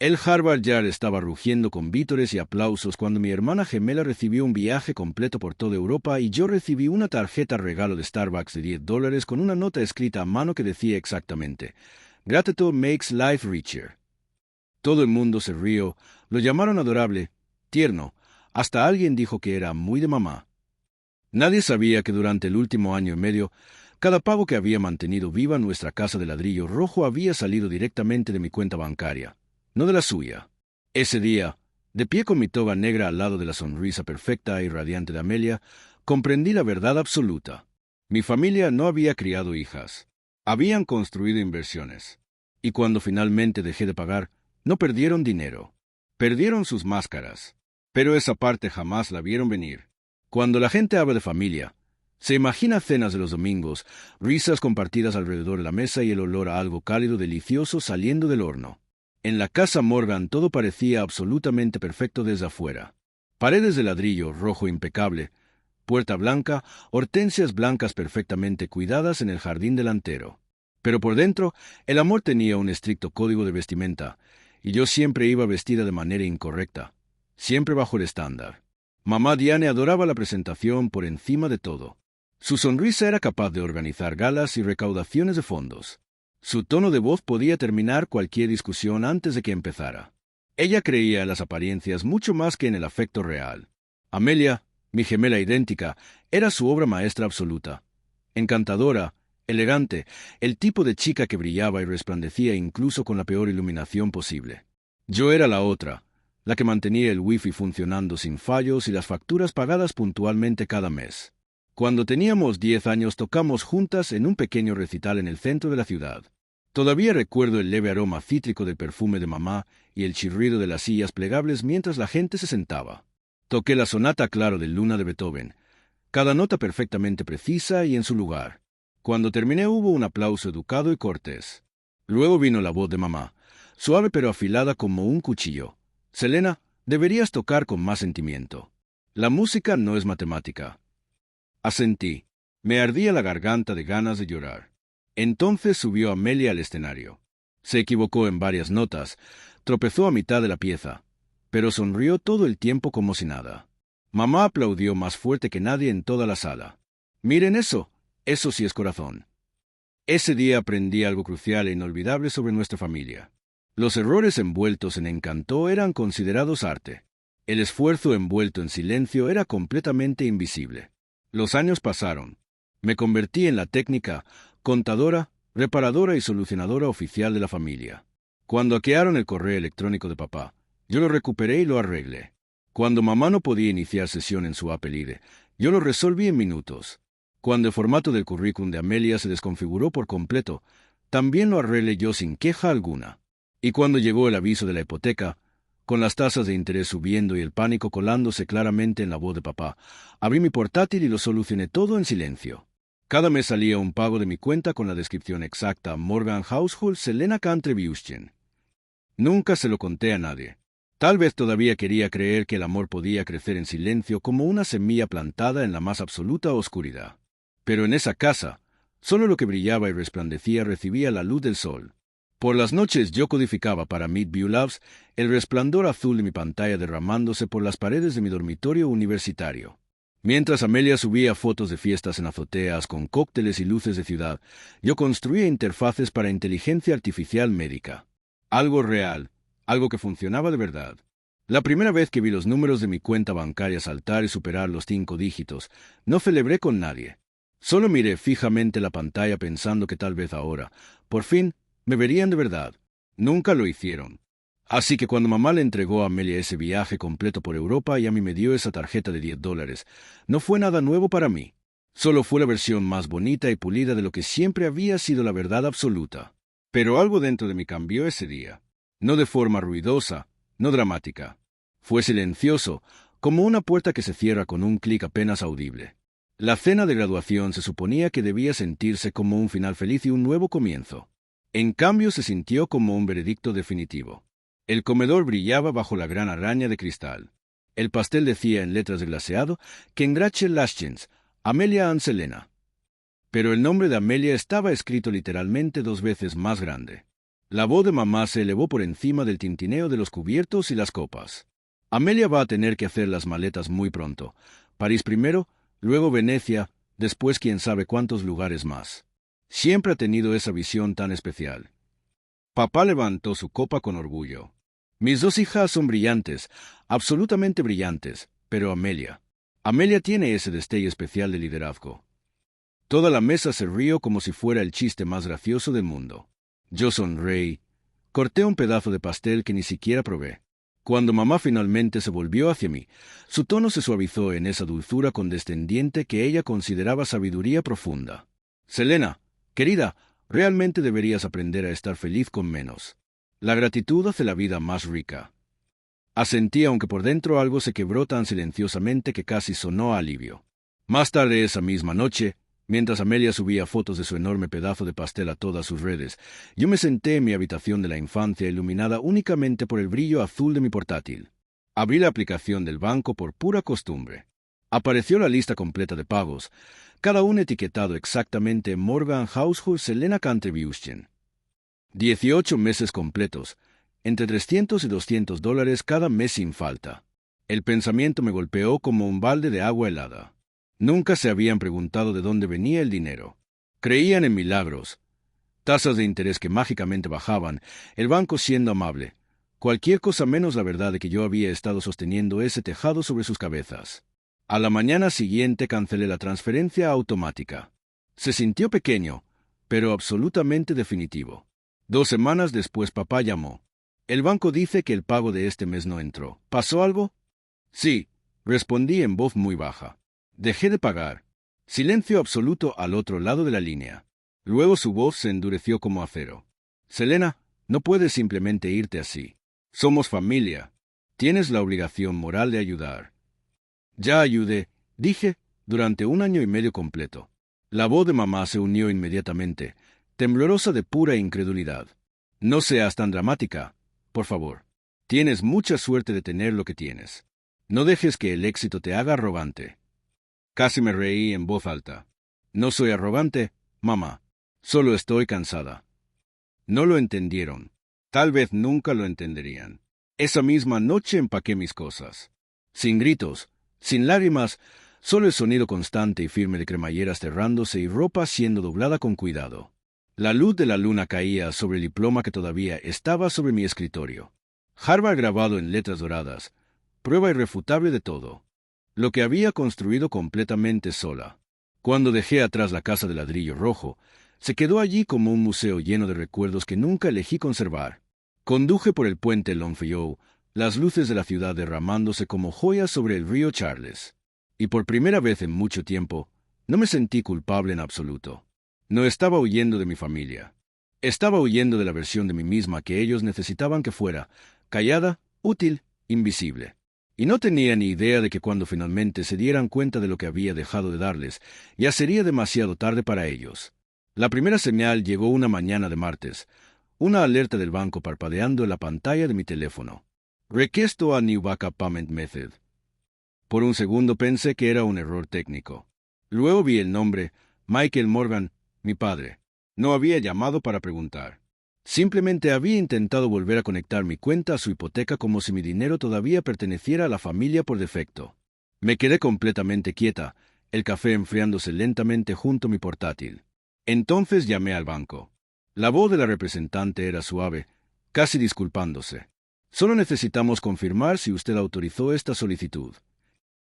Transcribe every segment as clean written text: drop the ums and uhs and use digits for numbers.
El Harvard Yard estaba rugiendo con vítores y aplausos cuando mi hermana gemela recibió un viaje completo por toda Europa y yo recibí una tarjeta regalo de Starbucks de $10 con una nota escrita a mano que decía exactamente: Gratitude makes life richer. Todo el mundo se rió, lo llamaron adorable, tierno, hasta alguien dijo que era muy de mamá. Nadie sabía que durante el último año y medio, cada pago que había mantenido viva nuestra casa de ladrillo rojo había salido directamente de mi cuenta bancaria, no de la suya. Ese día, de pie con mi toga negra al lado de la sonrisa perfecta y radiante de Amelia, comprendí la verdad absoluta. Mi familia no había criado hijas. Habían construido inversiones. Y cuando finalmente dejé de pagar, no perdieron dinero. Perdieron sus máscaras. Pero esa parte jamás la vieron venir. Cuando la gente habla de familia, se imagina cenas de los domingos, risas compartidas alrededor de la mesa y el olor a algo cálido delicioso saliendo del horno. En la casa Morgan todo parecía absolutamente perfecto desde afuera. Paredes de ladrillo rojo impecable, puerta blanca, hortensias blancas perfectamente cuidadas en el jardín delantero. Pero por dentro, el amor tenía un estricto código de vestimenta, y yo siempre iba vestida de manera incorrecta, siempre bajo el estándar. Mamá Diane adoraba la presentación por encima de todo. Su sonrisa era capaz de organizar galas y recaudaciones de fondos. Su tono de voz podía terminar cualquier discusión antes de que empezara. Ella creía en las apariencias mucho más que en el afecto real. Amelia, mi gemela idéntica, era su obra maestra absoluta. Encantadora, elegante, el tipo de chica que brillaba y resplandecía incluso con la peor iluminación posible. Yo era la otra, la que mantenía el wifi funcionando sin fallos y las facturas pagadas puntualmente cada mes. Cuando teníamos 10 años tocamos juntas en un pequeño recital en el centro de la ciudad. Todavía recuerdo el leve aroma cítrico del perfume de mamá y el chirrido de las sillas plegables mientras la gente se sentaba. Toqué la sonata Claro de Luna de Beethoven, cada nota perfectamente precisa y en su lugar. Cuando terminé hubo un aplauso educado y cortés. Luego vino la voz de mamá, suave pero afilada como un cuchillo. Selena, deberías tocar con más sentimiento. La música no es matemática. Asentí. Me ardía la garganta de ganas de llorar. Entonces subió Amelia al escenario. Se equivocó en varias notas, tropezó a mitad de la pieza, pero sonrió todo el tiempo como si nada. Mamá aplaudió más fuerte que nadie en toda la sala. Miren eso sí es corazón. Ese día aprendí algo crucial e inolvidable sobre nuestra familia. Los errores envueltos en encanto eran considerados arte. El esfuerzo envuelto en silencio era completamente invisible. Los años pasaron. Me convertí en la técnica, contadora, reparadora y solucionadora oficial de la familia. Cuando hackearon el correo electrónico de papá, yo lo recuperé y lo arreglé. Cuando mamá no podía iniciar sesión en su Apple ID, yo lo resolví en minutos. Cuando el formato del currículum de Amelia se desconfiguró por completo, también lo arreglé yo sin queja alguna. Y cuando llegó el aviso de la hipoteca, con las tasas de interés subiendo y el pánico colándose claramente en la voz de papá, abrí mi portátil y lo solucioné todo en silencio. Cada mes salía un pago de mi cuenta con la descripción exacta: Morgan Household Selena Contribution. Nunca se lo conté a nadie. Tal vez todavía quería creer que el amor podía crecer en silencio como una semilla plantada en la más absoluta oscuridad. Pero en esa casa, solo lo que brillaba y resplandecía recibía la luz del sol. Por las noches yo codificaba para Meet View Labs el resplandor azul de mi pantalla derramándose por las paredes de mi dormitorio universitario. Mientras Amelia subía fotos de fiestas en azoteas con cócteles y luces de ciudad, yo construía interfaces para inteligencia artificial médica. Algo real, algo que funcionaba de verdad. La primera vez que vi los números de mi cuenta bancaria saltar y superar los 5 dígitos, no celebré con nadie. Solo miré fijamente la pantalla pensando que tal vez ahora, por fin, me verían de verdad. Nunca lo hicieron. Así que cuando mamá le entregó a Amelia ese viaje completo por Europa y a mí me dio esa tarjeta de $10, no fue nada nuevo para mí. Solo fue la versión más bonita y pulida de lo que siempre había sido la verdad absoluta. Pero algo dentro de mí cambió ese día. No de forma ruidosa, no dramática. Fue silencioso, como una puerta que se cierra con un clic apenas audible. La cena de graduación se suponía que debía sentirse como un final feliz y un nuevo comienzo. En cambio se sintió como un veredicto definitivo. El comedor brillaba bajo la gran araña de cristal. El pastel decía en letras de glaseado que Congratulations, Amelia and Selena. Pero el nombre de Amelia estaba escrito literalmente 2 veces más grande. La voz de mamá se elevó por encima del tintineo de los cubiertos y las copas. Amelia va a tener que hacer las maletas muy pronto. París primero, luego Venecia, después quién sabe cuántos lugares más. Siempre ha tenido esa visión tan especial. Papá levantó su copa con orgullo. Mis dos hijas son brillantes, absolutamente brillantes, pero Amelia tiene ese destello especial de liderazgo. Toda la mesa se rió como si fuera el chiste más gracioso del mundo. Yo sonreí. Corté un pedazo de pastel que ni siquiera probé. Cuando mamá finalmente se volvió hacia mí, su tono se suavizó en esa dulzura condescendiente que ella consideraba sabiduría profunda. Selena, querida, realmente deberías aprender a estar feliz con menos. La gratitud hace la vida más rica. Asentí aunque por dentro algo se quebró tan silenciosamente que casi sonó a alivio. Más tarde esa misma noche, mientras Amelia subía fotos de su enorme pedazo de pastel a todas sus redes, yo me senté en mi habitación de la infancia iluminada únicamente por el brillo azul de mi portátil. Abrí la aplicación del banco por pura costumbre. Apareció la lista completa de pagos, cada uno etiquetado exactamente Morgan Household Selena Contribution. 18 meses completos, entre $300 y $200 cada mes sin falta. El pensamiento me golpeó como un balde de agua helada. Nunca se habían preguntado de dónde venía el dinero. Creían en milagros, tasas de interés que mágicamente bajaban, el banco siendo amable, cualquier cosa menos la verdad de que yo había estado sosteniendo ese tejado sobre sus cabezas. A la mañana siguiente cancelé la transferencia automática. Se sintió pequeño, pero absolutamente definitivo. 2 semanas después papá llamó. El banco dice que el pago de este mes no entró. ¿Pasó algo? Sí, respondí en voz muy baja. Dejé de pagar. Silencio absoluto al otro lado de la línea. Luego su voz se endureció como acero. Selena, no puedes simplemente irte así. Somos familia. Tienes la obligación moral de ayudar. Ya ayudé, dije, durante 1 año y medio completo. La voz de mamá se unió inmediatamente, temblorosa de pura incredulidad. No seas tan dramática, por favor. Tienes mucha suerte de tener lo que tienes. No dejes que el éxito te haga arrogante. Casi me reí en voz alta. No soy arrogante, mamá. Solo estoy cansada. No lo entendieron. Tal vez nunca lo entenderían. Esa misma noche empaqué mis cosas. Sin gritos, sin lágrimas, solo el sonido constante y firme de cremalleras cerrándose y ropa siendo doblada con cuidado. La luz de la luna caía sobre el diploma que todavía estaba sobre mi escritorio. Harvard grabado en letras doradas. Prueba irrefutable de todo. Lo que había construido completamente sola. Cuando dejé atrás la casa de ladrillo rojo, se quedó allí como un museo lleno de recuerdos que nunca elegí conservar. Conduje por el puente Longfellow, las luces de la ciudad derramándose como joyas sobre el río Charles. Y por primera vez en mucho tiempo, no me sentí culpable en absoluto. No estaba huyendo de mi familia. Estaba huyendo de la versión de mí misma que ellos necesitaban que fuera, callada, útil, invisible. Y no tenía ni idea de que cuando finalmente se dieran cuenta de lo que había dejado de darles, ya sería demasiado tarde para ellos. La primera señal llegó una mañana de martes, una alerta del banco parpadeando en la pantalla de mi teléfono. Request a New Backup Payment Method. Por un segundo pensé que era un error técnico. Luego vi el nombre, Michael Morgan, mi padre. No había llamado para preguntar. Simplemente había intentado volver a conectar mi cuenta a su hipoteca como si mi dinero todavía perteneciera a la familia por defecto. Me quedé completamente quieta, el café enfriándose lentamente junto a mi portátil. Entonces llamé al banco. La voz de la representante era suave, casi disculpándose. Solo necesitamos confirmar si usted autorizó esta solicitud.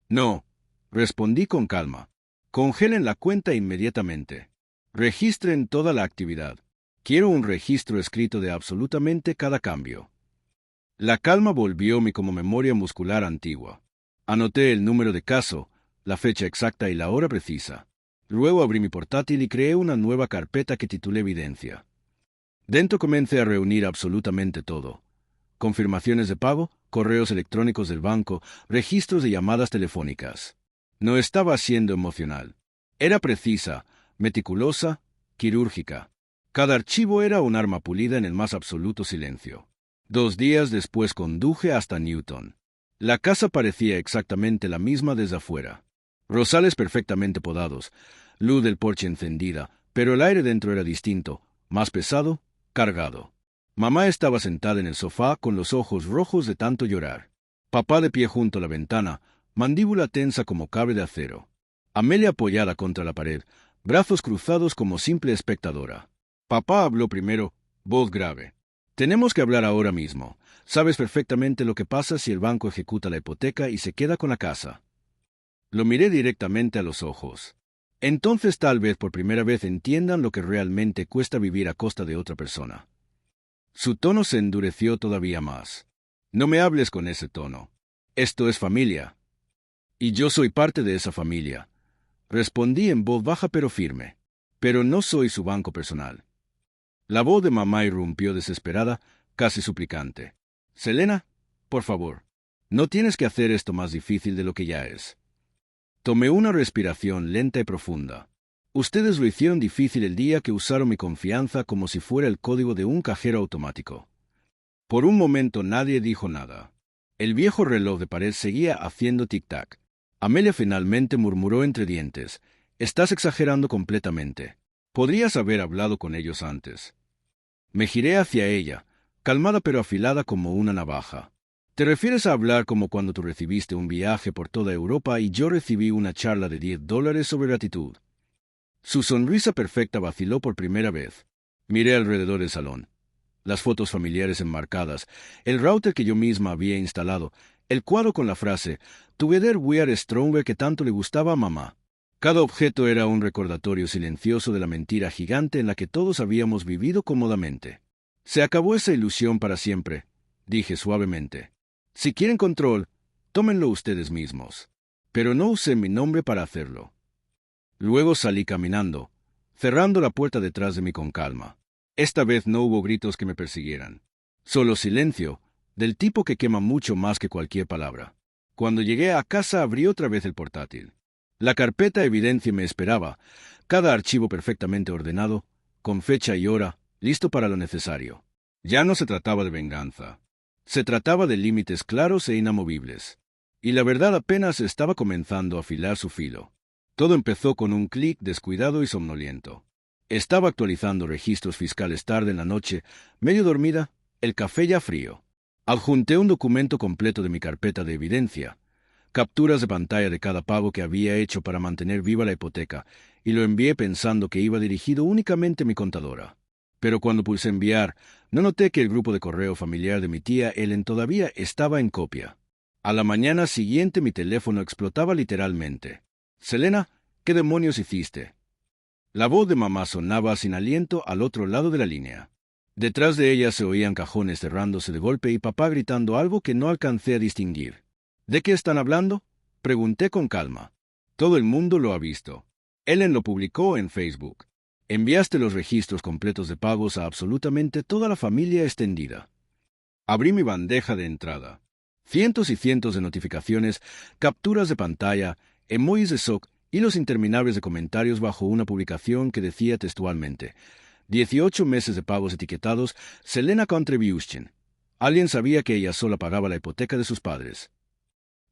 No, respondí con calma. Congelen la cuenta inmediatamente. Registren toda la actividad. Quiero un registro escrito de absolutamente cada cambio. La calma volvióme como memoria muscular antigua. Anoté el número de caso, la fecha exacta y la hora precisa. Luego abrí mi portátil y creé una nueva carpeta que titulé Evidencia. Dentro comencé a reunir absolutamente todo. Confirmaciones de pago, correos electrónicos del banco, registros de llamadas telefónicas. No estaba siendo emocional. Era precisa, meticulosa, quirúrgica. Cada archivo era un arma pulida en el más absoluto silencio. 2 días después conduje hasta Newton. La casa parecía exactamente la misma desde afuera. Rosales perfectamente podados, luz del porche encendida, pero el aire dentro era distinto, más pesado, cargado. Mamá estaba sentada en el sofá con los ojos rojos de tanto llorar. Papá de pie junto a la ventana, mandíbula tensa como cable de acero. Amelia apoyada contra la pared, brazos cruzados como simple espectadora. Papá habló primero, voz grave. Tenemos que hablar ahora mismo. Sabes perfectamente lo que pasa si el banco ejecuta la hipoteca y se queda con la casa. Lo miré directamente a los ojos. Entonces tal vez por primera vez entiendan lo que realmente cuesta vivir a costa de otra persona. Su tono se endureció todavía más. No me hables con ese tono. Esto es familia. Y yo soy parte de esa familia. Respondí en voz baja pero firme. Pero no soy su banco personal. La voz de mamá irrumpió desesperada, casi suplicante. Selena, por favor, no tienes que hacer esto más difícil de lo que ya es. Tomé una respiración lenta y profunda. Ustedes lo hicieron difícil el día que usaron mi confianza como si fuera el código de un cajero automático. Por un momento nadie dijo nada. El viejo reloj de pared seguía haciendo tic-tac. Amelia finalmente murmuró entre dientes. Estás exagerando completamente. Podrías haber hablado con ellos antes. Me giré hacia ella, calmada pero afilada como una navaja. ¿Te refieres a hablar como cuando tú recibiste un viaje por toda Europa y yo recibí una charla de $10 sobre gratitud? Su sonrisa perfecta vaciló por primera vez. Miré alrededor del salón. Las fotos familiares enmarcadas, el router que yo misma había instalado, el cuadro con la frase «Together we are stronger» que tanto le gustaba a mamá. Cada objeto era un recordatorio silencioso de la mentira gigante en la que todos habíamos vivido cómodamente. Se acabó esa ilusión para siempre, dije suavemente. Si quieren control, tómenlo ustedes mismos. Pero no usé mi nombre para hacerlo. Luego salí caminando, cerrando la puerta detrás de mí con calma. Esta vez no hubo gritos que me persiguieran. Solo silencio, del tipo que quema mucho más que cualquier palabra. Cuando llegué a casa abrí otra vez el portátil. La carpeta evidencia me esperaba, cada archivo perfectamente ordenado, con fecha y hora, listo para lo necesario. Ya no se trataba de venganza. Se trataba de límites claros e inamovibles. Y la verdad apenas estaba comenzando a afilar su filo. Todo empezó con un clic descuidado y somnoliento. Estaba actualizando registros fiscales tarde en la noche, medio dormida, el café ya frío. Adjunté un documento completo de mi carpeta de evidencia, capturas de pantalla de cada pago que había hecho para mantener viva la hipoteca, y lo envié pensando que iba dirigido únicamente a mi contadora. Pero cuando pulsé enviar, no noté que el grupo de correo familiar de mi tía Ellen todavía estaba en copia. A la mañana siguiente mi teléfono explotaba literalmente. «Selena, ¿qué demonios hiciste?» La voz de mamá sonaba sin aliento al otro lado de la línea. Detrás de ella se oían cajones cerrándose de golpe y papá gritando algo que no alcancé a distinguir. ¿De qué están hablando?, pregunté con calma. Todo el mundo lo ha visto. Ellen lo publicó en Facebook. Enviaste los registros completos de pagos a absolutamente toda la familia extendida. Abrí mi bandeja de entrada. Cientos y cientos de notificaciones, capturas de pantalla, emojis de shock y los interminables de comentarios bajo una publicación que decía textualmente: 18 meses de pagos etiquetados, Selena Contribution. Alguien sabía que ella sola pagaba la hipoteca de sus padres.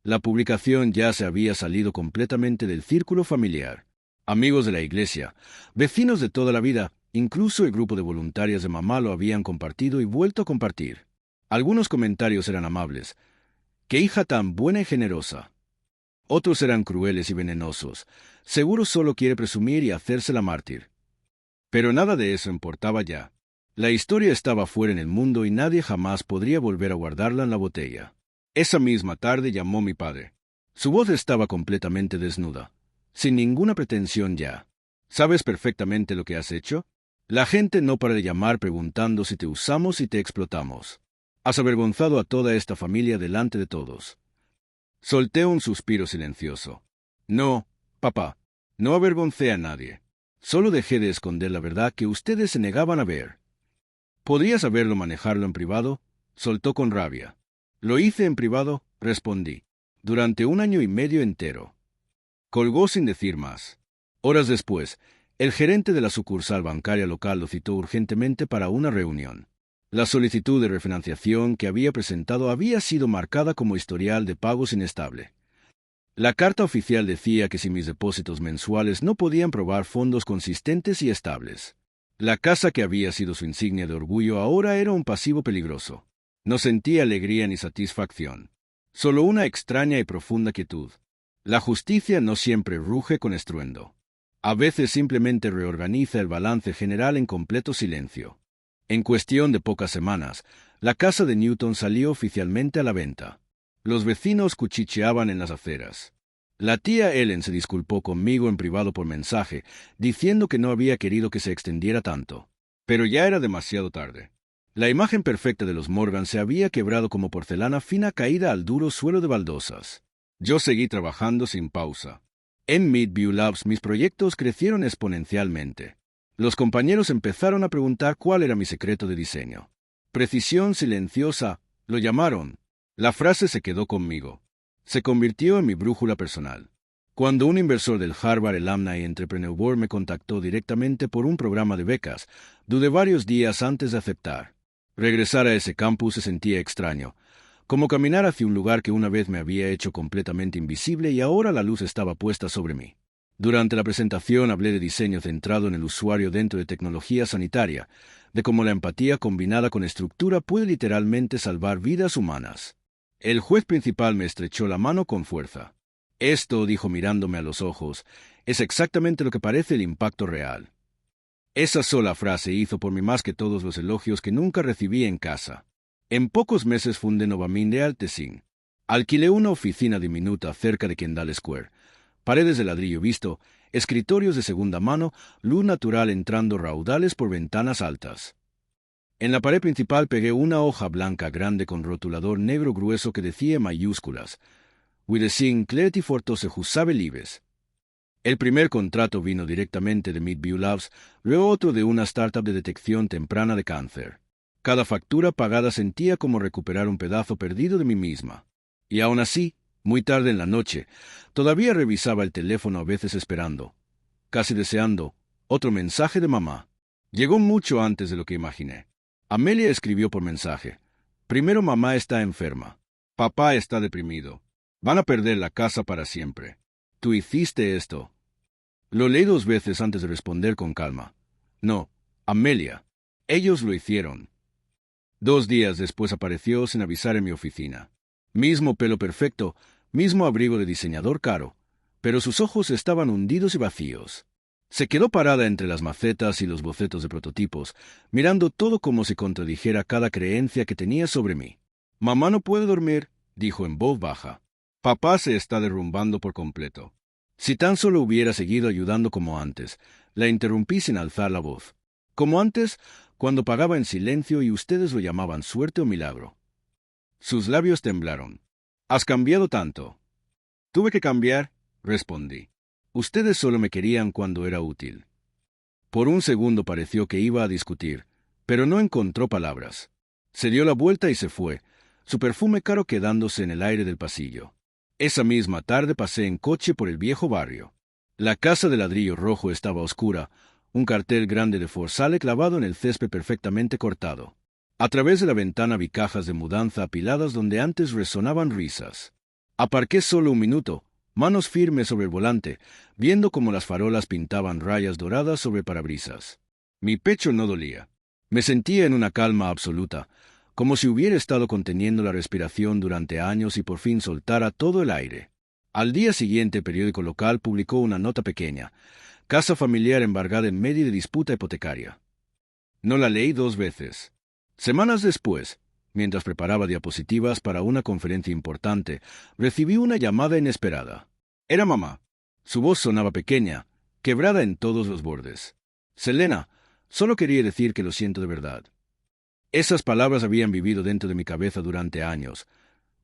La publicación ya se había salido completamente del círculo familiar. Amigos de la iglesia, vecinos de toda la vida, incluso el grupo de voluntarias de mamá lo habían compartido y vuelto a compartir. Algunos comentarios eran amables. ¡Qué hija tan buena y generosa! Otros eran crueles y venenosos. Seguro solo quiere presumir y hacerse la mártir. Pero nada de eso importaba ya. La historia estaba fuera en el mundo y nadie jamás podría volver a guardarla en la botella. Esa misma tarde llamó mi padre. Su voz estaba completamente desnuda, sin ninguna pretensión ya. ¿Sabes perfectamente lo que has hecho? La gente no para de llamar preguntando si te usamos y te explotamos. Has avergonzado a toda esta familia delante de todos. Solté un suspiro silencioso. No, papá, no avergoncé a nadie. Solo dejé de esconder la verdad que ustedes se negaban a ver. ¿Podrías haberlo manejarlo en privado?, soltó con rabia. Lo hice en privado, respondí, durante 1 año y medio entero. Colgó sin decir más. Horas después, el gerente de la sucursal bancaria local lo citó urgentemente para una reunión. La solicitud de refinanciación que había presentado había sido marcada como historial de pagos inestable. La carta oficial decía que si mis depósitos mensuales no podían probar fondos consistentes y estables. La casa que había sido su insignia de orgullo ahora era un pasivo peligroso. No sentía alegría ni satisfacción, solo una extraña y profunda quietud. La justicia no siempre ruge con estruendo. A veces simplemente reorganiza el balance general en completo silencio. En cuestión de pocas semanas, la casa de Newton salió oficialmente a la venta. Los vecinos cuchicheaban en las aceras. La tía Ellen se disculpó conmigo en privado por mensaje, diciendo que no había querido que se extendiera tanto. Pero ya era demasiado tarde. La imagen perfecta de los Morgan se había quebrado como porcelana fina caída al duro suelo de baldosas. Yo seguí trabajando sin pausa. En Midview Labs mis proyectos crecieron exponencialmente. Los compañeros empezaron a preguntar cuál era mi secreto de diseño. Precisión silenciosa, lo llamaron. La frase se quedó conmigo. Se convirtió en mi brújula personal. Cuando un inversor del Harvard Alumni Entrepreneur Board me contactó directamente por un programa de becas, dudé varios días antes de aceptar. Regresar a ese campus se sentía extraño, como caminar hacia un lugar que una vez me había hecho completamente invisible y ahora la luz estaba puesta sobre mí. Durante la presentación hablé de diseño centrado en el usuario dentro de tecnología sanitaria, de cómo la empatía combinada con estructura puede literalmente salvar vidas humanas. El juez principal me estrechó la mano con fuerza. Esto, dijo mirándome a los ojos, es exactamente lo que parece el impacto real. Esa sola frase hizo por mí más que todos los elogios que nunca recibí en casa. En pocos meses fundé Novamin de Altesing. Alquilé una oficina diminuta cerca de Kendall Square. Paredes de ladrillo visto, escritorios de segunda mano, luz natural entrando raudales por ventanas altas. En la pared principal pegué una hoja blanca grande con rotulador negro grueso que decía en mayúsculas: Widesing Clarity Fortose Husabe Libes. El primer contrato vino directamente de Midview Labs, luego otro de una startup de detección temprana de cáncer. Cada factura pagada sentía como recuperar un pedazo perdido de mí misma. Y aún así, muy tarde en la noche, todavía revisaba el teléfono a veces esperando, casi deseando, otro mensaje de mamá. Llegó mucho antes de lo que imaginé. Amelia escribió por mensaje: Primero, mamá está enferma. Papá está deprimido. Van a perder la casa para siempre. Tú hiciste esto. Lo leí 2 veces antes de responder con calma. No, Amelia. Ellos lo hicieron. 2 días después apareció sin avisar en mi oficina. Mismo pelo perfecto, mismo abrigo de diseñador caro, pero sus ojos estaban hundidos y vacíos. Se quedó parada entre las macetas y los bocetos de prototipos, mirando todo como si contradijera cada creencia que tenía sobre mí. Mamá no puede dormir, dijo en voz baja. Papá se está derrumbando por completo. Si tan solo hubiera seguido ayudando como antes, la interrumpí sin alzar la voz. Como antes, cuando pagaba en silencio y ustedes lo llamaban suerte o milagro. Sus labios temblaron. ¿Has cambiado tanto? Tuve que cambiar, respondí. Ustedes solo me querían cuando era útil. Por un segundo pareció que iba a discutir, pero no encontró palabras. Se dio la vuelta y se fue, su perfume caro quedándose en el aire del pasillo. Esa misma tarde pasé en coche por el viejo barrio. La casa de ladrillo rojo estaba oscura, un cartel grande de Forsale clavado en el césped perfectamente cortado. A través de la ventana vi cajas de mudanza apiladas donde antes resonaban risas. Aparqué solo un minuto, manos firmes sobre el volante, viendo cómo las farolas pintaban rayas doradas sobre parabrisas. Mi pecho no dolía. Me sentía en una calma absoluta, como si hubiera estado conteniendo la respiración durante años y por fin soltara todo el aire. Al día siguiente, el periódico local publicó una nota pequeña: casa familiar embargada en medio de disputa hipotecaria. No la leí 2 veces. Semanas después, mientras preparaba diapositivas para una conferencia importante, recibí una llamada inesperada. Era mamá. Su voz sonaba pequeña, quebrada en todos los bordes. Selena, solo quería decir que lo siento de verdad. Esas palabras habían vivido dentro de mi cabeza durante años,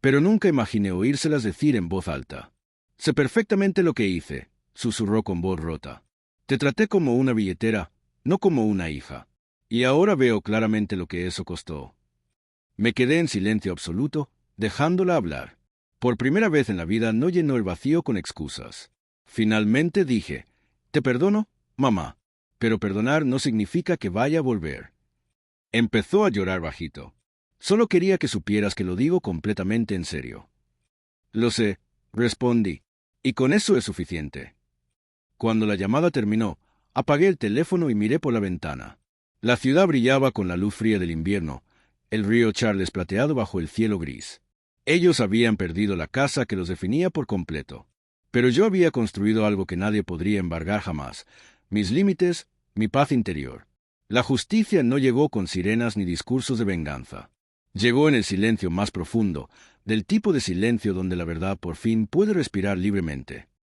pero nunca imaginé oírselas decir en voz alta. Sé perfectamente lo que hice, susurró con voz rota. Te traté como una billetera, no como una hija. Y ahora veo claramente lo que eso costó. Me quedé en silencio absoluto, dejándola hablar. Por primera vez en la vida no llenó el vacío con excusas. Finalmente dije: Te perdono, mamá, pero perdonar no significa que vaya a volver. Empezó a llorar bajito. Solo quería que supieras que lo digo completamente en serio. Lo sé, respondí, y con eso es suficiente. Cuando la llamada terminó, apagué el teléfono y miré por la ventana. La ciudad brillaba con la luz fría del invierno, el río Charles plateado bajo el cielo gris. Ellos habían perdido la casa que los definía por completo. Pero yo había construido algo que nadie podría embargar jamás: mis límites, mi paz interior. La justicia no llegó con sirenas ni discursos de venganza. Llegó en el silencio más profundo, del tipo de silencio donde la verdad por fin puede respirar libremente.